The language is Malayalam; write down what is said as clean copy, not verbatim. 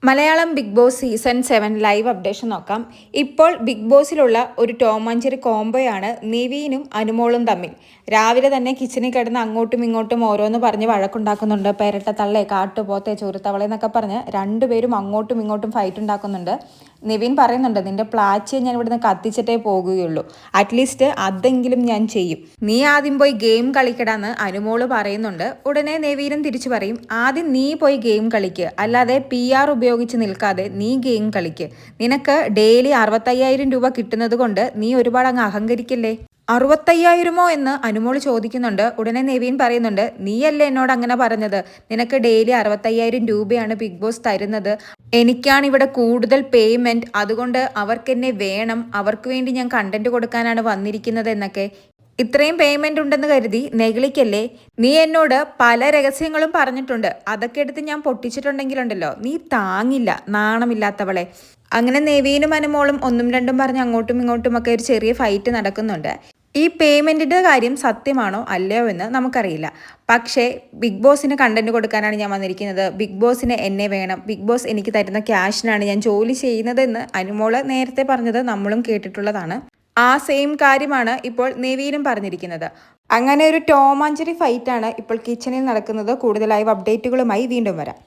Malayalam Bigg Boss season 7 live updation നോക്കാം. ഇപ്പോൾ ബിഗ് ബോസിലുള്ള ഒരു ടോം ആൻഡ് ജെറി കോംബോയാണ് നിവീനും അനുമോളും തമ്മിൽ. രാവിലെ തന്നെ കിച്ചണിൽ കിടന്ന് അങ്ങോട്ടും ഇങ്ങോട്ടും ഓരോന്ന് പറഞ്ഞ് വഴക്കുണ്ടാക്കുന്നുണ്ട്. പെരട്ട തള്ളേ, കാട്ടുപോത്തെ, ചൊരുത്തവളെ എന്നൊക്കെ പറഞ്ഞ് രണ്ടുപേരും അങ്ങോട്ടും ഇങ്ങോട്ടും ഫൈറ്റ് ഉണ്ടാക്കുന്നുണ്ട്. നിവിൻ പറയുന്നുണ്ട്, നിന്റെ പ്ലാച്ചിയെ ഞാൻ ഇവിടുന്ന് കത്തിച്ചിട്ടേ പോകുകയുള്ളൂ, അറ്റ്ലീസ്റ്റ് അതെങ്കിലും ഞാൻ ചെയ്യും, നീ ആദ്യം പോയി ഗെയിം കളിക്കടാന്ന് അനുമോള് പറയുന്നുണ്ട്. ഉടനെ നിവീനും തിരിച്ചു പറയും, ആദ്യം നീ പോയി ഗെയിം കളിക്ക്, അല്ലാതെ PR ഉപയോഗിച്ച് നിൽക്കാതെ നീ ഗെയിം കളിക്ക്, നിനക്ക് ഡെയിലി 65,000 രൂപ കിട്ടുന്നത് കൊണ്ട് നീ ഒരുപാട് അങ്ങ് അഹങ്കരിക്കില്ലേ. 65,000മോ എന്ന് അനുമോള് ചോദിക്കുന്നുണ്ട്. ഉടനെ നിവീൻ പറയുന്നുണ്ട്, നീയല്ലേ എന്നോട് അങ്ങനെ പറഞ്ഞത്, നിനക്ക് ഡെയിലി 65,000 രൂപയാണ് ബിഗ് ബോസ് തരുന്നത്, എനിക്കാണ് ഇവിടെ കൂടുതൽ പേയ്മെന്റ്, അതുകൊണ്ട് അവർക്കെന്നെ വേണം, അവർക്ക് വേണ്ടി ഞാൻ കണ്ടന്റ് കൊടുക്കാനാണ് വന്നിരിക്കുന്നത് എന്നൊക്കെ. ഇത്രയും പേയ്മെന്റ് ഉണ്ടെന്ന് കരുതി നെഗളിക്കല്ലേ. നീ എന്നോട് പല രഹസ്യങ്ങളും പറഞ്ഞിട്ടുണ്ട്, അതൊക്കെ എടുത്ത് ഞാൻ പൊട്ടിച്ചിട്ടുണ്ടെങ്കിലുണ്ടല്ലോ നീ താങ്ങില്ല, നാണമില്ലാത്തവളെ. അങ്ങനെ നെവീനും അനുമോളും ഒന്നും രണ്ടും പറഞ്ഞ് അങ്ങോട്ടും ഇങ്ങോട്ടും ഒക്കെ ഒരു ചെറിയ ഫൈറ്റ് നടക്കുന്നുണ്ട്. ഈ പേയ്മെന്റിന്റെ കാര്യം സത്യമാണോ അല്ലയോ എന്ന് നമുക്കറിയില്ല. പക്ഷേ ബിഗ് ബോസിന് കണ്ടന്റ് കൊടുക്കാനാണ് ഞാൻ വന്നിരിക്കുന്നത്, ബിഗ് ബോസിന് എന്നെ വേണം, ബിഗ് ബോസ് എനിക്ക് തരുന്ന ക്യാഷിനാണ് ഞാൻ ജോലി ചെയ്യുന്നതെന്ന് അനുമോള് നേരത്തെ പറഞ്ഞത് നമ്മളും കേട്ടിട്ടുള്ളതാണ്. ആ സെയിം കാര്യമാണ് ഇപ്പോൾ നിവീനും പറഞ്ഞിരിക്കുന്നത്. അങ്ങനെ ഒരു ടോം ആൻഡ് ജെറി ഫൈറ്റാണ് ഇപ്പോൾ കിച്ചണിൽ നടക്കുന്നത്. കൂടുതൽ ലൈവ് അപ്ഡേറ്റുകളുമായി വീണ്ടും വരാം.